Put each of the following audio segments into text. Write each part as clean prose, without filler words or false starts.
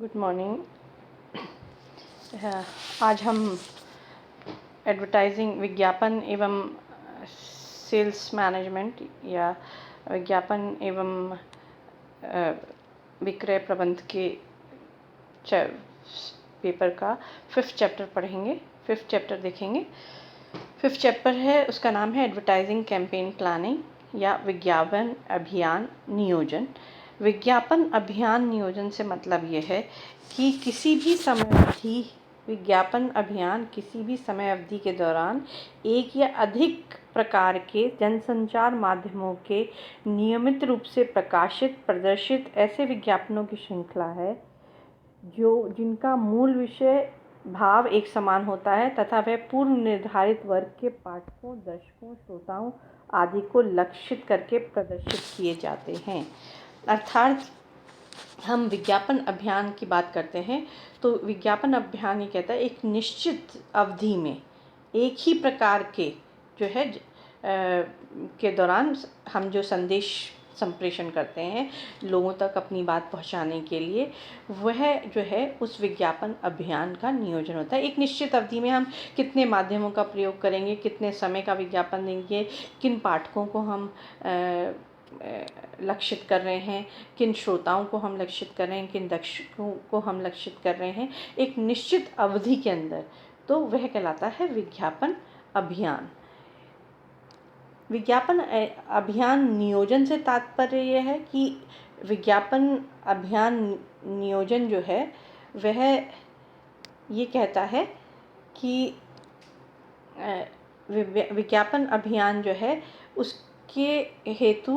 Good morning. आज हम advertising विज्ञापन एवं सेल्स मैनेजमेंट या विज्ञापन एवं विक्रय प्रबंध के पेपर का 5th चैप्टर पढ़ेंगे। 5th चैप्टर देखेंगे। 5th चैप्टर है, उसका नाम है एडवर्टाइजिंग कैंपेन प्लानिंग या विज्ञापन अभियान नियोजन। विज्ञापन अभियान नियोजन से मतलब ये है कि किसी भी समय अवधि विज्ञापन अभियान किसी भी समय अवधि के दौरान एक या अधिक प्रकार के जनसंचार माध्यमों के नियमित रूप से प्रकाशित प्रदर्शित ऐसे विज्ञापनों की श्रृंखला है जिनका मूल विषय भाव एक समान होता है तथा वह पूर्व निर्धारित वर्ग के पाठकों, दर्शकों, श्रोताओं आदि को लक्षित करके प्रदर्शित किए जाते हैं। अर्थात हम विज्ञापन अभियान की बात करते हैं तो विज्ञापन अभियान ये कहता है एक निश्चित अवधि में एक ही प्रकार के जो है के दौरान हम जो संदेश संप्रेषण करते हैं लोगों तक अपनी बात पहुंचाने के लिए, वह जो है उस विज्ञापन अभियान का नियोजन होता है। एक निश्चित अवधि में हम कितने माध्यमों का प्रयोग करेंगे, कितने समय का विज्ञापन देंगे, किन पाठकों को हम लक्षित कर रहे हैं, किन श्रोताओं को हम लक्षित कर रहे हैं, किन दर्शकों को हम लक्षित कर रहे हैं एक निश्चित अवधि के अंदर, तो वह कहलाता है विज्ञापन अभियान। विज्ञापन अभियान नियोजन से तात्पर्य यह है कि विज्ञापन अभियान नियोजन जो है वह ये कहता है कि विज्ञापन अभियान जो है उसके हेतु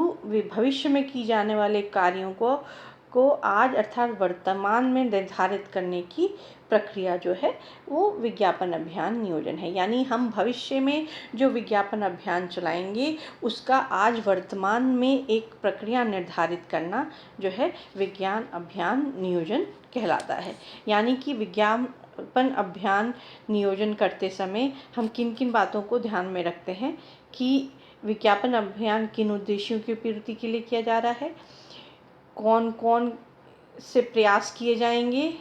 भविष्य में की जाने वाले कार्यों को आज अर्थात वर्तमान में निर्धारित करने की प्रक्रिया जो है वो विज्ञापन अभियान नियोजन है। यानी हम भविष्य में जो विज्ञापन अभियान चलाएंगे उसका आज वर्तमान में एक प्रक्रिया निर्धारित करना जो है विज्ञापन अभियान नियोजन कहलाता है। यानी कि विज्ञापन अभियान नियोजन करते समय हम किन किन बातों को ध्यान में रखते हैं कि विज्ञापन अभियान किन उद्देश्यों की पूर्ति के लिए किया जा रहा है, कौन कौन से प्रयास किए जाएंगे,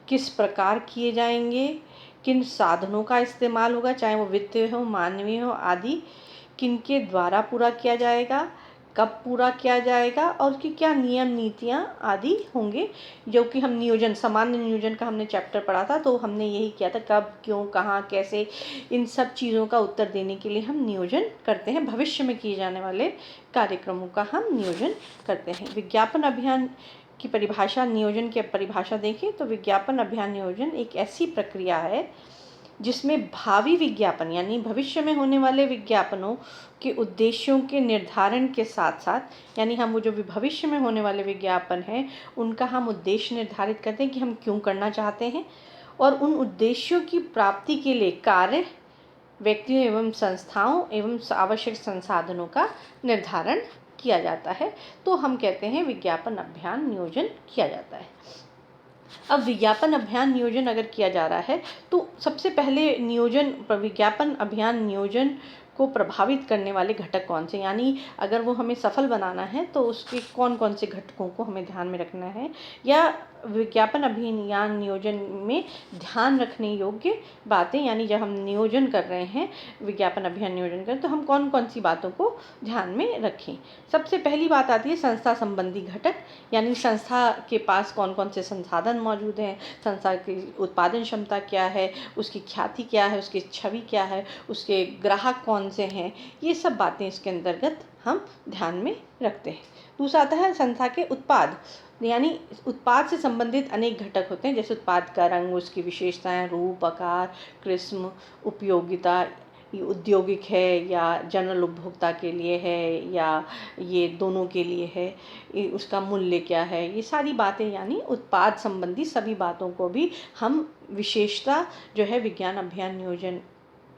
किस प्रकार किए जाएंगे, किन साधनों का इस्तेमाल होगा, चाहे वो वित्तीय हो, मानवीय हो आदि, किन के द्वारा पूरा किया जाएगा, कब पूरा किया जाएगा और उसकी क्या नियम नीतियाँ आदि होंगे। जो कि हम नियोजन सामान्य नियोजन का हमने चैप्टर पढ़ा था, तो हमने यही किया था कब, क्यों, कहाँ, कैसे, इन सब चीज़ों का उत्तर देने के लिए हम नियोजन करते हैं। भविष्य में किए जाने वाले कार्यक्रमों का हम नियोजन करते हैं। विज्ञापन अभियान की परिभाषा, नियोजन की परिभाषा देखें तो विज्ञापन अभियान नियोजन एक ऐसी प्रक्रिया है जिसमें भावी विज्ञापन यानी भविष्य में होने वाले विज्ञापनों के उद्देश्यों के निर्धारण के साथ साथ, यानी हम वो जो भी भविष्य में होने वाले विज्ञापन हैं उनका हम उद्देश्य निर्धारित करते हैं कि हम क्यों करना चाहते हैं और उन उद्देश्यों की प्राप्ति के लिए कार्य, व्यक्तियों एवं संस्थाओं एवं आवश्यक संसाधनों का निर्धारण किया जाता है। तो हम कहते हैं विज्ञापन अभियान नियोजन किया जाता है। अब विज्ञापन अभियान नियोजन अगर किया जा रहा है तो सबसे पहले विज्ञापन अभियान नियोजन को प्रभावित करने वाले घटक कौन से, यानी अगर वो हमें सफल बनाना है तो उसके कौन कौन से घटकों को हमें ध्यान में रखना है, या विज्ञापन अभियान नियोजन में ध्यान रखने योग्य बातें, यानी जब हम नियोजन कर रहे हैं विज्ञापन अभियान नियोजन करें तो हम कौन कौन सी बातों को ध्यान में रखें। सबसे पहली बात आती है संस्था संबंधी घटक, यानी संस्था के पास कौन कौन से संसाधन मौजूद हैं, संस्था की उत्पादन क्षमता क्या है, उसकी ख्याति क्या है, उसकी छवि क्या है, उसके ग्राहक कौन से हैं, ये सब बातें इसके अंतर्गत हम ध्यान में रखते हैं। दूसरा आता है संस्था के उत्पाद, यानी उत्पाद से संबंधित अनेक घटक होते हैं, जैसे उत्पाद का रंग, उसकी विशेषताएं, रूप, आकार, किस्म, उपयोगिता, औद्योगिक है या जनरल उपभोक्ता के लिए है या ये दोनों के लिए है, उसका मूल्य क्या है, ये सारी बातें यानी उत्पाद संबंधी सभी बातों को भी हम विशेषता जो है विज्ञान अभियान नियोजन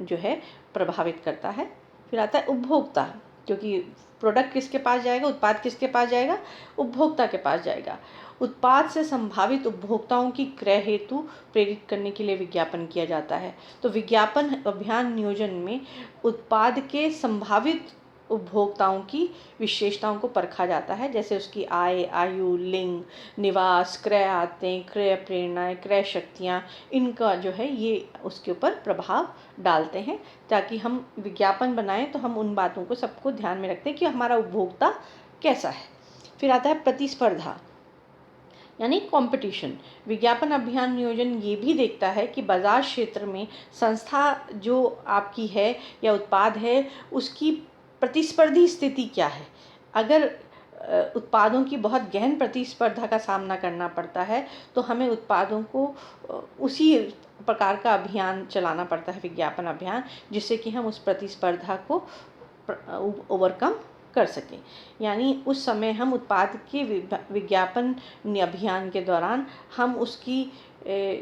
जो है प्रभावित करता है। फिर आता है उपभोक्ता, क्योंकि प्रोडक्ट किसके पास जाएगा, उत्पाद किसके पास जाएगा, उपभोक्ता के पास जाएगा। उत्पाद से संभावित उपभोक्ताओं की क्रय हेतु प्रेरित करने के लिए विज्ञापन किया जाता है। तो विज्ञापन अभियान नियोजन में उत्पाद के संभावित उपभोक्ताओं की विशेषताओं को परखा जाता है, जैसे उसकी आय, आयु, लिंग, निवास, क्रय आदतें, क्रय प्रेरणाएं, क्रय शक्तियाँ, इनका जो है ये उसके ऊपर प्रभाव डालते हैं। ताकि हम विज्ञापन बनाएं तो हम उन बातों को सबको ध्यान में रखते हैं कि हमारा उपभोक्ता कैसा है। फिर आता है प्रतिस्पर्धा यानी कंपटीशन। विज्ञापन अभियान नियोजन ये भी देखता है कि बाजार क्षेत्र में संस्था जो आपकी है या उत्पाद है उसकी प्रतिस्पर्धी स्थिति क्या है। अगर उत्पादों की बहुत गहन प्रतिस्पर्धा का सामना करना पड़ता है तो हमें उत्पादों को उसी प्रकार का अभियान चलाना पड़ता है, विज्ञापन अभियान, जिससे कि हम उस प्रतिस्पर्धा को ओवरकम कर सकें। यानी उस समय हम उत्पाद के विज्ञापन अभियान के दौरान हम उसकी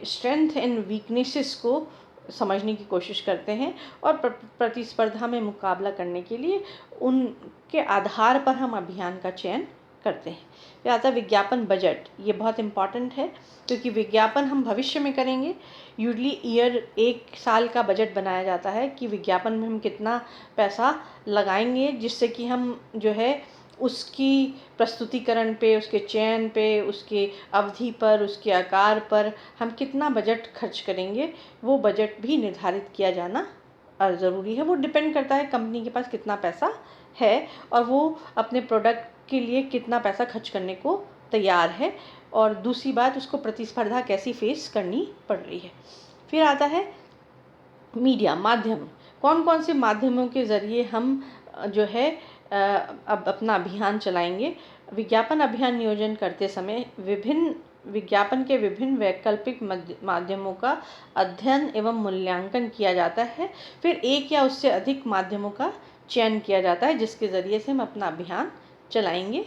स्ट्रेंथ एंड वीकनेसेस को समझने की कोशिश करते हैं और प्रतिस्पर्धा में मुकाबला करने के लिए उनके आधार पर हम अभियान का चयन करते हैं। फिर आता है विज्ञापन बजट। ये बहुत इम्पॉर्टेंट है क्योंकि विज्ञापन हम भविष्य में करेंगे। यूजली एक साल का बजट बनाया जाता है कि विज्ञापन में हम कितना पैसा लगाएंगे, जिससे कि हम जो है उसकी प्रस्तुतिकरण पे, उसके चयन पे, उसके अवधि पर, उसके आकार पर हम कितना बजट खर्च करेंगे, वो बजट भी निर्धारित किया जाना ज़रूरी है। वो डिपेंड करता है कंपनी के पास कितना पैसा है और वो अपने प्रोडक्ट के लिए कितना पैसा खर्च करने को तैयार है, और दूसरी बात उसको प्रतिस्पर्धा कैसी फेस करनी पड़ रही है। फिर आता है मीडिया, माध्यम। कौन कौन से माध्यमों के ज़रिए हम जो है अब अपना अभियान चलाएंगे। विज्ञापन अभियान नियोजन करते समय विज्ञापन के विभिन्न वैकल्पिक माध्यमों का अध्ययन एवं मूल्यांकन किया जाता है। फिर एक या उससे अधिक माध्यमों का चयन किया जाता है जिसके ज़रिए से हम अपना अभियान चलाएंगे।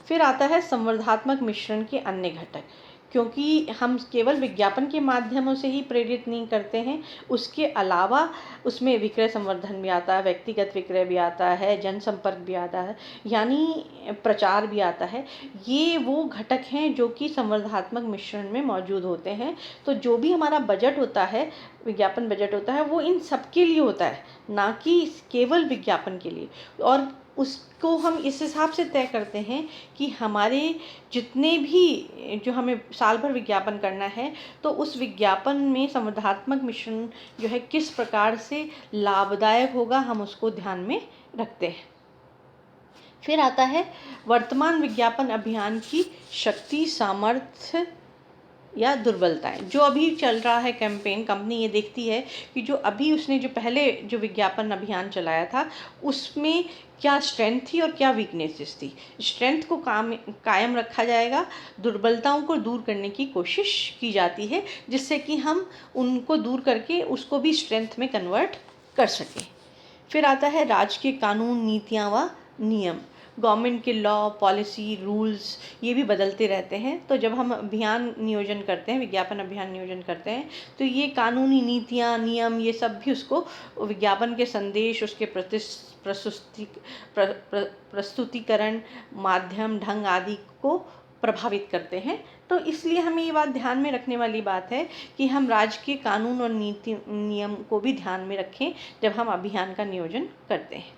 फिर आता है संवर्धनात्मक मिश्रण के अन्य घटक। क्योंकि हम केवल विज्ञापन के माध्यमों से ही प्रेरित नहीं करते हैं, उसके अलावा उसमें विक्रय संवर्धन भी आता है, व्यक्तिगत विक्रय भी आता है, जनसंपर्क भी आता है, यानी प्रचार भी आता है। ये वो घटक हैं जो कि संवर्धनात्मक मिश्रण में मौजूद होते हैं। तो जो भी हमारा बजट होता है, विज्ञापन बजट होता है, वो इन सब के लिए होता है, ना कि केवल विज्ञापन के लिए। और उसको हम इस हिसाब से तय करते हैं कि हमारे जितने भी जो हमें साल भर विज्ञापन करना है, तो उस विज्ञापन में संवर्धनात्मक मिश्रण जो है किस प्रकार से लाभदायक होगा, हम उसको ध्यान में रखते हैं। फिर आता है वर्तमान विज्ञापन अभियान की शक्ति, सामर्थ्य या दुर्बलताएं। जो अभी चल रहा है कैंपेन, कंपनी ये देखती है कि जो अभी उसने जो पहले जो विज्ञापन अभियान चलाया था उसमें क्या स्ट्रेंथ थी और क्या वीकनेसेस थी। स्ट्रेंथ को कायम रखा जाएगा, दुर्बलताओं को दूर करने की कोशिश की जाती है, जिससे कि हम उनको दूर करके उसको भी स्ट्रेंथ में कन्वर्ट कर सकें। फिर आता है राज्य के कानून, नीतियाँ व नियम। गवर्नमेंट के लॉ, पॉलिसी, रूल्स ये भी बदलते रहते हैं। तो जब हम अभियान नियोजन करते हैं, विज्ञापन अभियान नियोजन करते हैं, तो ये कानूनी नीतियाँ, नियम, ये सब भी उसको विज्ञापन के संदेश, उसके प्रस्तुतिकरण, माध्यम, ढंग आदि को प्रभावित करते हैं। तो इसलिए हमें ये बात ध्यान में रखने वाली बात है कि हम राज्य के कानून और नीति नियम को भी ध्यान में रखें जब हम अभियान का नियोजन करते हैं।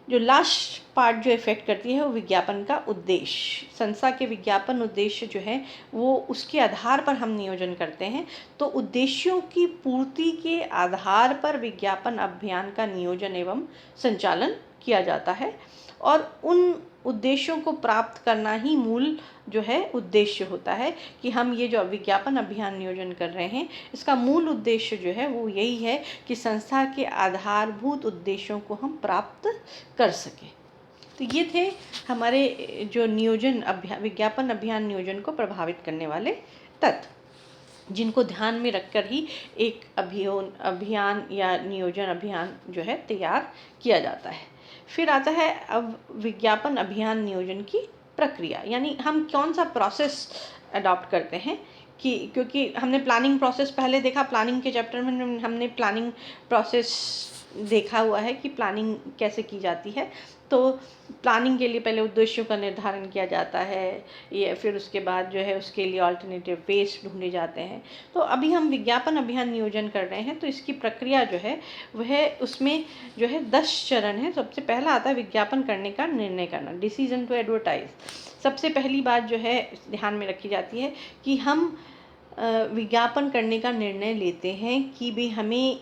जो लास्ट पार्ट जो इफ़ेक्ट करती है वो विज्ञापन का उद्देश्य। संस्था के विज्ञापन उद्देश्य जो है वो उसके आधार पर हम नियोजन करते हैं। तो उद्देश्यों की पूर्ति के आधार पर विज्ञापन अभियान का नियोजन एवं संचालन किया जाता है, और उन उद्देश्यों को प्राप्त करना ही मूल जो है उद्देश्य होता है कि हम ये जो विज्ञापन अभियान नियोजन कर रहे हैं, इसका मूल उद्देश्य जो है वो यही है कि संस्था के आधारभूत उद्देश्यों को हम प्राप्त कर सकें। तो ये थे हमारे जो नियोजन विज्ञापन अभियान नियोजन को प्रभावित करने वाले तत्व, जिनको ध्यान में रखकर ही एक अभियान या नियोजन अभियान जो है तैयार किया जाता है। फिर आता है अब विज्ञापन अभियान नियोजन की प्रक्रिया, यानी हम कौन सा प्रोसेस अडॉप्ट करते हैं। क्योंकि हमने प्लानिंग प्रोसेस पहले देखा, प्लानिंग के चैप्टर में हमने प्लानिंग प्रोसेस देखा हुआ है कि प्लानिंग कैसे की जाती है। तो प्लानिंग के लिए पहले उद्देश्यों का निर्धारण किया जाता है, ये फिर उसके बाद जो है उसके लिए अल्टरनेटिव वेज ढूंढे जाते हैं। तो अभी हम विज्ञापन अभियान नियोजन कर रहे हैं, तो इसकी प्रक्रिया जो है वह उसमें जो है 10 चरण है। सबसे पहला आता है विज्ञापन करने का निर्णय करना, डिसीजन टू एडवर्टाइज। सबसे पहली बात जो है ध्यान में रखी जाती है कि हम विज्ञापन करने का निर्णय लेते हैं कि भी हमें,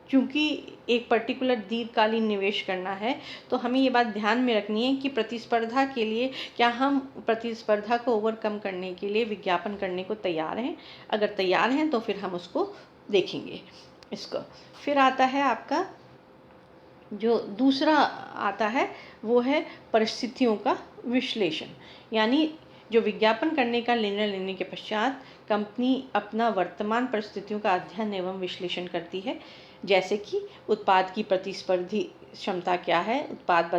क्योंकि एक पर्टिकुलर दीर्घकालीन निवेश करना है, तो हमें ये बात ध्यान में रखनी है कि प्रतिस्पर्धा के लिए क्या हम प्रतिस्पर्धा को ओवरकम करने के लिए विज्ञापन करने को तैयार हैं। अगर तैयार हैं तो फिर हम उसको देखेंगे इसको। फिर आता है आपका जो दूसरा आता है वो है परिस्थितियों का विश्लेषण। यानी जो विज्ञापन करने का निर्णय लेने के पश्चात कंपनी अपना वर्तमान परिस्थितियों का अध्ययन एवं विश्लेषण करती है, जैसे कि उत्पाद की प्रतिस्पर्धी क्षमता क्या है, उत्पाद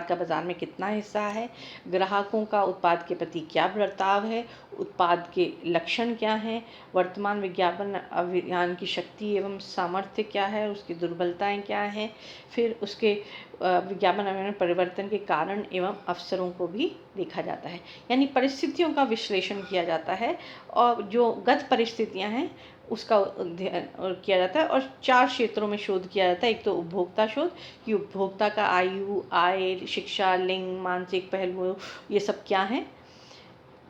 का बाजार में कितना हिस्सा है, ग्राहकों का उत्पाद के प्रति क्या बर्ताव है, उत्पाद के लक्षण क्या हैं, वर्तमान विज्ञापन अभियान की शक्ति एवं सामर्थ्य क्या है, उसकी दुर्बलताएं क्या हैं, फिर उसके विज्ञापन अभियान में परिवर्तन के कारण एवं अवसरों को भी देखा जाता है। यानी परिस्थितियों का विश्लेषण किया जाता है और जो गत परिस्थितियां हैं उसका अध्ययन किया जाता है। और 4 क्षेत्रों में शोध किया जाता है। एक तो उपभोक्ता शोध कि उपभोक्ता का आयु, आय, शिक्षा, लिंग, मानसिक पहलू ये सब क्या हैं।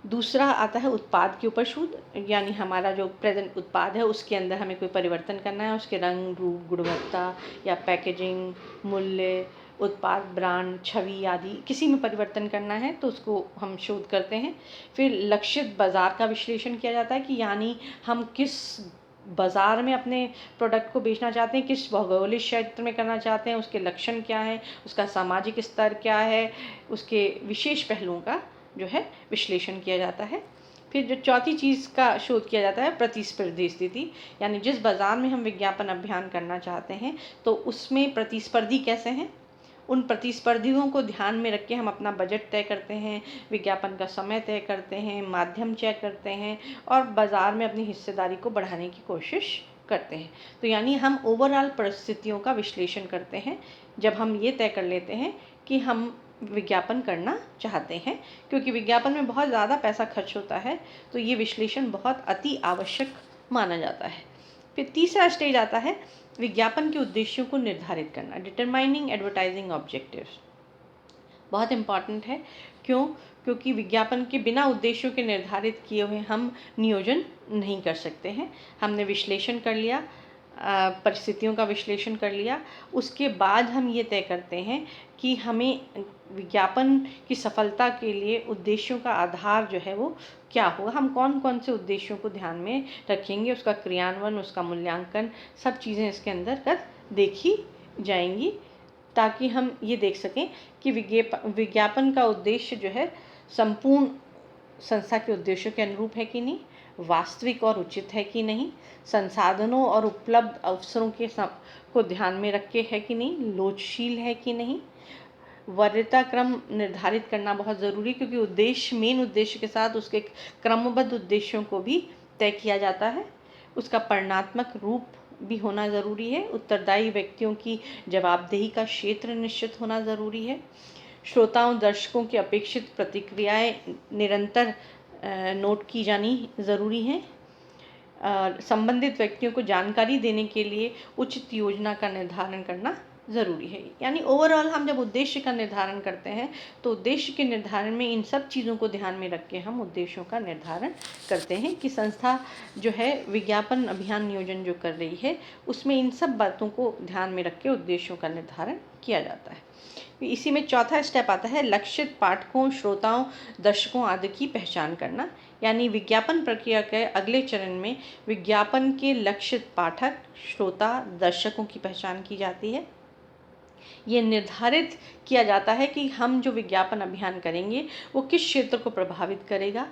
दूसरा आता है उत्पाद के ऊपर शोध, यानी हमारा जो प्रेजेंट उत्पाद है उसके अंदर हमें कोई परिवर्तन करना है, उसके रंग, रूप, गुणवत्ता या पैकेजिंग, मूल्य, उत्पाद, ब्रांड, छवि आदि किसी में परिवर्तन करना है तो उसको हम शोध करते हैं। फिर लक्षित बाज़ार का विश्लेषण किया जाता है कि यानी हम किस बाज़ार में अपने प्रोडक्ट को बेचना चाहते हैं, किस भौगोलिक क्षेत्र में करना चाहते हैं, उसके लक्षण क्या हैं, उसका सामाजिक स्तर क्या है, उसके विशेष पहलुओं का जो है विश्लेषण किया जाता है। फिर जो चौथी चीज़ का शोध किया जाता है प्रतिस्पर्धी स्थिति, यानी जिस बाज़ार में हम विज्ञापन अभियान करना चाहते हैं तो उसमें प्रतिस्पर्धी कैसे हैं, उन प्रतिस्पर्धियों को ध्यान में रख के हम अपना बजट तय करते हैं, विज्ञापन का समय तय करते हैं, माध्यम चेक करते हैं और बाज़ार में अपनी हिस्सेदारी को बढ़ाने की कोशिश करते हैं। तो यानी हम ओवरऑल परिस्थितियों का विश्लेषण करते हैं जब हम ये तय कर लेते हैं कि हम विज्ञापन करना चाहते हैं, क्योंकि विज्ञापन में बहुत ज़्यादा पैसा खर्च होता है, तो ये विश्लेषण बहुत अति आवश्यक माना जाता है। फिर तीसरा स्टेज आता है विज्ञापन के उद्देश्यों को निर्धारित करना, डिटरमाइनिंग एडवर्टाइजिंग ऑब्जेक्टिव्स। बहुत इम्पॉर्टेंट है। क्योंकि विज्ञापन के बिना उद्देश्यों के निर्धारित किए हुए हम नियोजन नहीं कर सकते हैं। हमने विश्लेषण कर लिया, परिस्थितियों का विश्लेषण कर लिया, उसके बाद हम ये तय करते हैं कि हमें विज्ञापन की सफलता के लिए उद्देश्यों का आधार जो है वो क्या होगा, हम कौन कौन से उद्देश्यों को ध्यान में रखेंगे, उसका क्रियान्वयन, उसका मूल्यांकन, सब चीज़ें इसके अंतर्गत देखी जाएंगी, ताकि हम ये देख सकें कि विज्ञापन का उद्देश्य जो है संपूर्ण संस्था के उद्देश्यों के अनुरूप है कि नहीं, वास्तविक और उचित है कि नहीं, संसाधनों और उपलब्ध अवसरों के को ध्यान में रख के है कि नहीं, लोचशील है कि नहीं। वरीयता क्रम निर्धारित करना बहुत ज़रूरी, क्योंकि मेन उद्देश्य के साथ उसके क्रमबद्ध उद्देश्यों को भी तय किया जाता है। उसका परिणात्मक रूप भी होना ज़रूरी है। उत्तरदायी व्यक्तियों की जवाबदेही का क्षेत्र निश्चित होना ज़रूरी है। श्रोताओं, दर्शकों की अपेक्षित प्रतिक्रियाएं निरंतर नोट की जानी ज़रूरी हैं। संबंधित व्यक्तियों को जानकारी देने के लिए उचित योजना का निर्धारण करना ज़रूरी है। यानी ओवरऑल हम जब उद्देश्य का निर्धारण करते हैं तो उद्देश्य के निर्धारण में इन सब चीज़ों को ध्यान में रख के हम उद्देश्यों का निर्धारण करते हैं कि संस्था जो है विज्ञापन अभियान नियोजन जो कर रही है उसमें इन सब बातों को ध्यान में रख के उद्देश्यों का निर्धारण किया जाता है। इसी में चौथा स्टेप आता है लक्षित पाठकों, श्रोताओं, दर्शकों आदि की पहचान करना। यानी विज्ञापन प्रक्रिया के अगले चरण में विज्ञापन के लक्षित पाठक, श्रोता, दर्शकों की पहचान की जाती है। ये निर्धारित किया जाता है कि हम जो विज्ञापन अभियान करेंगे वो किस क्षेत्र को प्रभावित करेगा,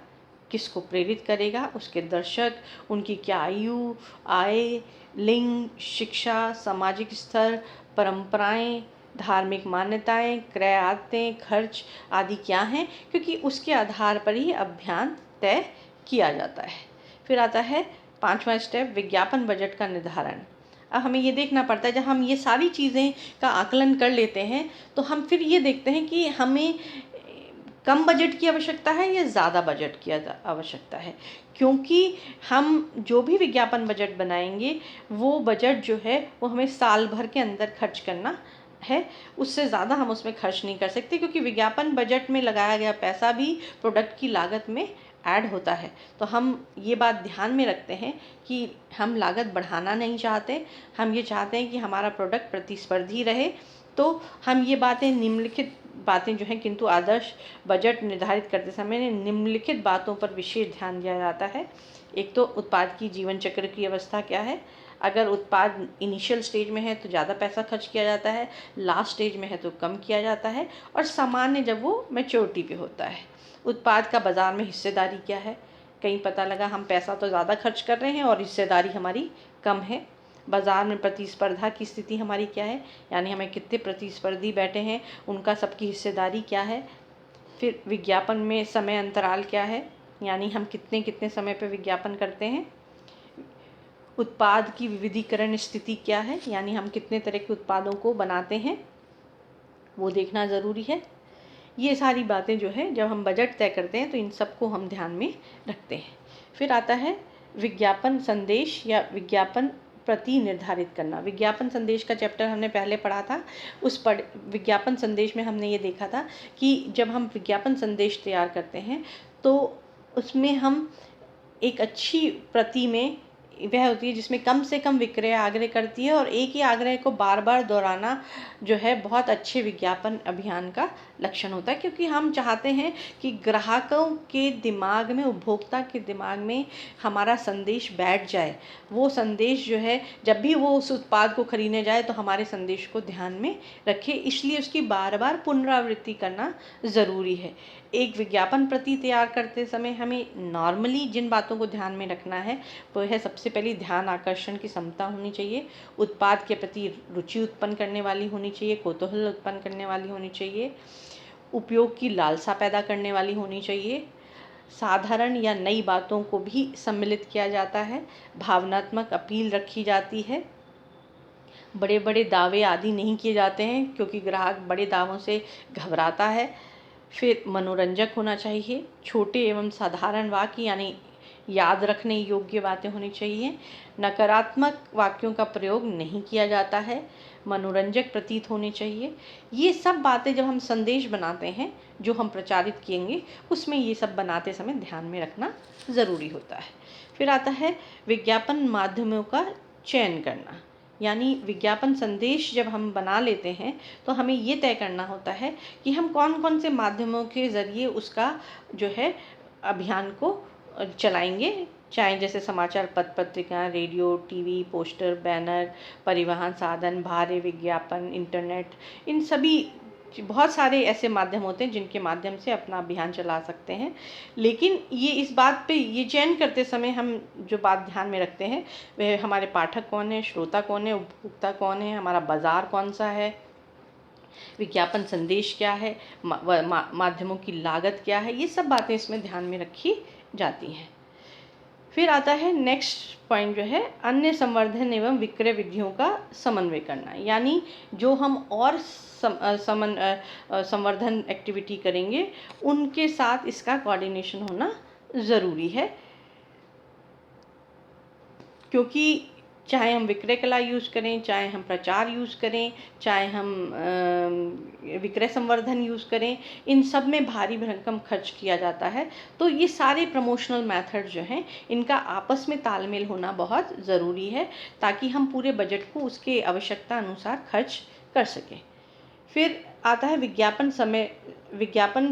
किसको प्रेरित करेगा, उसके दर्शक, उनकी क्या आयु, आय, लिंग, शिक्षा, सामाजिक स्तर, परंपराएं, धार्मिक मान्यताएं, क्रय आदतें, खर्च आदि क्या हैं, क्योंकि उसके आधार पर ही अभियान तय किया जाता है। फिर आता है 5वां स्टेप विज्ञापन बजट का निर्धारण। अब हमें ये देखना पड़ता है, जब हम ये सारी चीज़ें का आकलन कर लेते हैं तो हम फिर ये देखते हैं कि हमें कम बजट की आवश्यकता है या ज़्यादा बजट की आवश्यकता है, क्योंकि हम जो भी विज्ञापन बजट बनाएंगे वो बजट जो है वो हमें साल भर के अंदर खर्च करना है, उससे ज़्यादा हम उसमें खर्च नहीं कर सकते, क्योंकि विज्ञापन बजट में लगाया गया पैसा भी प्रोडक्ट की लागत में ऐड होता है। तो हम ये बात ध्यान में रखते हैं कि हम लागत बढ़ाना नहीं चाहते, हम ये चाहते हैं कि हमारा प्रोडक्ट प्रतिस्पर्धी रहे। तो हम ये बातें निम्नलिखित बातें जो हैं, किंतु आदर्श बजट निर्धारित करते समय निम्नलिखित बातों पर विशेष ध्यान दिया जाता है। एक तो उत्पाद की जीवन चक्र की अवस्था क्या है, अगर उत्पाद इनिशियल स्टेज में है तो ज़्यादा पैसा खर्च किया जाता है, लास्ट स्टेज में है तो कम किया जाता है, और सामान्य जब वो मैच्योरिटी पे होता है। उत्पाद का बाज़ार में हिस्सेदारी क्या है, कहीं पता लगा हम पैसा तो ज़्यादा खर्च कर रहे हैं और हिस्सेदारी हमारी कम है। बाज़ार में प्रतिस्पर्धा की स्थिति हमारी क्या है, यानी हमें कितने प्रतिस्पर्धी बैठे हैं, उनका सबकी हिस्सेदारी क्या है। फिर विज्ञापन में समय अंतराल क्या है, यानी हम कितने कितने समय पर विज्ञापन करते हैं। उत्पाद की विविधीकरण स्थिति क्या है, यानी हम कितने तरह के उत्पादों को बनाते हैं, वो देखना ज़रूरी है। ये सारी बातें जो है जब हम बजट तय करते हैं तो इन सबको हम ध्यान में रखते हैं। फिर आता है विज्ञापन संदेश या विज्ञापन प्रति निर्धारित करना। विज्ञापन संदेश का चैप्टर हमने पहले पढ़ा था। विज्ञापन संदेश में हमने ये देखा था कि जब हम विज्ञापन संदेश तैयार करते हैं तो उसमें हम एक अच्छी प्रति में वह होती है जिसमें कम से कम विक्रय आग्रह करती है, और एक ही आग्रह को बार बार दोहराना जो है बहुत अच्छे विज्ञापन अभियान का लक्षण होता है, क्योंकि हम चाहते हैं कि ग्राहकों के दिमाग में, उपभोक्ता के दिमाग में हमारा संदेश बैठ जाए। वो संदेश जो है जब भी वो उस उत्पाद को खरीदने जाए तो हमारे संदेश को ध्यान में रखे, इसलिए उसकी बार बार पुनरावृत्ति करना ज़रूरी है। एक विज्ञापन प्रति तैयार करते समय हमें नॉर्मली जिन बातों को ध्यान में रखना है वो है, सबसे पहले ध्यान आकर्षण की क्षमता होनी चाहिए, उत्पाद के प्रति रुचि उत्पन्न करने वाली होनी चाहिए, कौतूहल उत्पन्न करने वाली होनी चाहिए, उपयोग की लालसा पैदा करने वाली होनी चाहिए, साधारण या नई बातों को भी सम्मिलित किया जाता है, भावनात्मक अपील रखी जाती है, बड़े बड़े दावे आदि नहीं किए जाते हैं क्योंकि ग्राहक बड़े दावों से घबराता है। फिर मनोरंजक होना चाहिए, छोटे एवं साधारण वाक्य यानी याद रखने योग्य बातें होनी चाहिए, नकारात्मक वाक्यों का प्रयोग नहीं किया जाता है, मनोरंजक प्रतीत होने चाहिए। ये सब बातें जब हम संदेश बनाते हैं जो हम प्रचारित किएंगे उसमें ये सब बनाते समय ध्यान में रखना ज़रूरी होता है। फिर आता है विज्ञापन माध्यमों का चयन करना, यानी विज्ञापन संदेश जब हम बना लेते हैं तो हमें ये तय करना होता है कि हम कौन कौन से माध्यमों के ज़रिए उसका जो है अभियान को चलाएंगे, चाहे जैसे समाचार पत्र पत्रिका, रेडियो, टीवी, पोस्टर, बैनर, परिवहन साधन, बाहरी विज्ञापन, इंटरनेट, इन सभी बहुत सारे ऐसे माध्यम होते हैं जिनके माध्यम से अपना अभियान चला सकते हैं। लेकिन ये इस बात पे ये चयन करते समय हम जो बात ध्यान में रखते हैं वह हमारे पाठक कौन है, श्रोता कौन है, उपभोक्ता कौन है, हमारा बाज़ार कौन सा है, विज्ञापन संदेश क्या है, माध्यमों की लागत क्या है, ये सब बातें इसमें ध्यान में रखी जाती हैं। फिर आता है नेक्स्ट पॉइंट जो है अन्य संवर्धन एवं विक्रय विधियों का समन्वय करना, यानी जो हम और संवर्धन एक्टिविटी करेंगे उनके साथ इसका कोऑर्डिनेशन होना ज़रूरी है, क्योंकि चाहे हम विक्रय कला यूज़ करें, चाहे हम प्रचार यूज़ करें, चाहे हम विक्रय संवर्धन यूज़ करें, इन सब में भारी भरकम खर्च किया जाता है। तो ये सारे प्रमोशनल मेथड जो हैं इनका आपस में तालमेल होना बहुत ज़रूरी है ताकि हम पूरे बजट को उसके आवश्यकता अनुसार खर्च कर सकें। फिर आता है विज्ञापन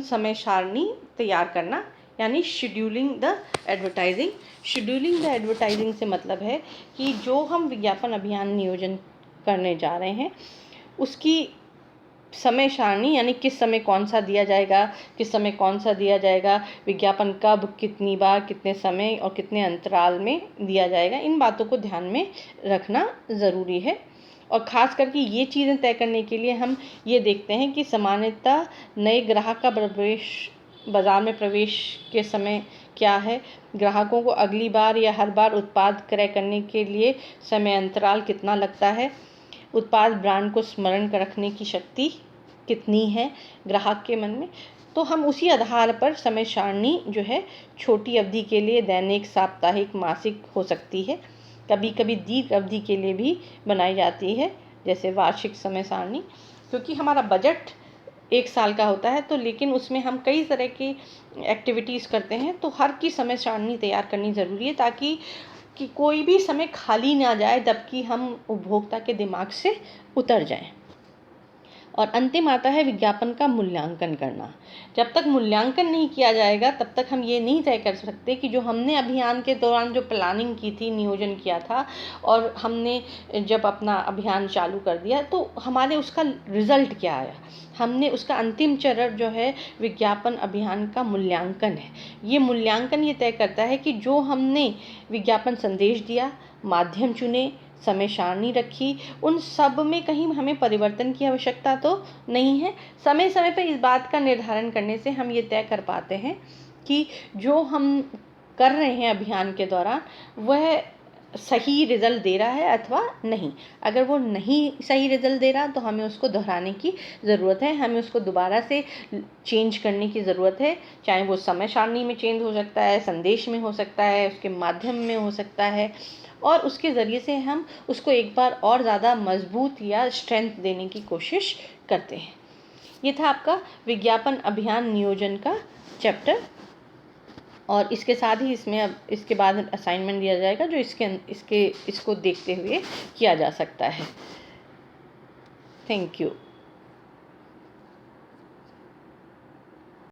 समय सारणी तैयार करना, यानी scheduling the advertising. Scheduling the advertising से मतलब है कि जो हम विज्ञापन अभियान नियोजन करने जा रहे हैं उसकी समय सारणी, यानी किस समय कौन सा दिया जाएगा, किस समय कौन सा दिया जाएगा, विज्ञापन कब, कितनी बार, कितने समय और कितने अंतराल में दिया जाएगा, इन बातों को ध्यान में रखना ज़रूरी है। और ख़ास करके ये चीज़ें तय करने के लिए हम ये देखते हैं कि सामान्यतः नए ग्राहक का बाज़ार में प्रवेश के समय क्या है, ग्राहकों को अगली बार या हर बार उत्पाद क्रय करने के लिए समय अंतराल कितना लगता है, उत्पाद ब्रांड को स्मरण रखने की शक्ति कितनी है ग्राहक के मन में। तो हम उसी आधार पर समय सारणी जो है छोटी अवधि के लिए दैनिक, साप्ताहिक, मासिक हो सकती है, कभी कभी दीर्घ अवधि के लिए भी बनाई जाती है, जैसे वार्षिक समय सारणी। क्योंकि हमारा बजट 1 साल का होता है, तो लेकिन उसमें हम कई तरह की एक्टिविटीज़ करते हैं, तो हर की समय सारणी तैयार करनी ज़रूरी है, ताकि कोई भी समय खाली ना जाए, जबकि हम उपभोक्ता के दिमाग से उतर जाएं। और अंतिम आता है विज्ञापन का मूल्यांकन करना। जब तक मूल्यांकन नहीं किया जाएगा, तब तक हम ये नहीं तय कर सकते कि जो हमने अभियान के दौरान जो प्लानिंग की थी, नियोजन किया था, और हमने जब अपना अभियान चालू कर दिया, तो हमारे उसका रिज़ल्ट क्या आया। हमने उसका अंतिम चरण जो है विज्ञापन अभियान का मूल्यांकन है। ये मूल्यांकन ये तय करता है कि जो हमने विज्ञापन संदेश दिया, माध्यम चुने, समय सारणी रखी, उन सब में कहीं हमें परिवर्तन की आवश्यकता तो नहीं है। समय समय पर इस बात का निर्धारण करने से हम ये तय कर पाते हैं कि जो हम कर रहे हैं अभियान के दौरान वह सही रिज़ल्ट दे रहा है अथवा नहीं। अगर वो नहीं सही रिज़ल्ट दे रहा, तो हमें उसको दोहराने की ज़रूरत है, हमें उसको दोबारा से चेंज करने की ज़रूरत है। चाहे वो समय सारणी में चेंज हो सकता है, संदेश में हो सकता है, उसके माध्यम में हो सकता है, और उसके ज़रिए से हम उसको एक बार और ज़्यादा मजबूत या स्ट्रेंथ देने की कोशिश करते हैं। ये था आपका विज्ञापन अभियान नियोजन का चैप्टर, और इसके साथ ही इसमें अब इसके बाद असाइनमेंट दिया जाएगा जो इसको देखते हुए किया जा सकता है। Thank you.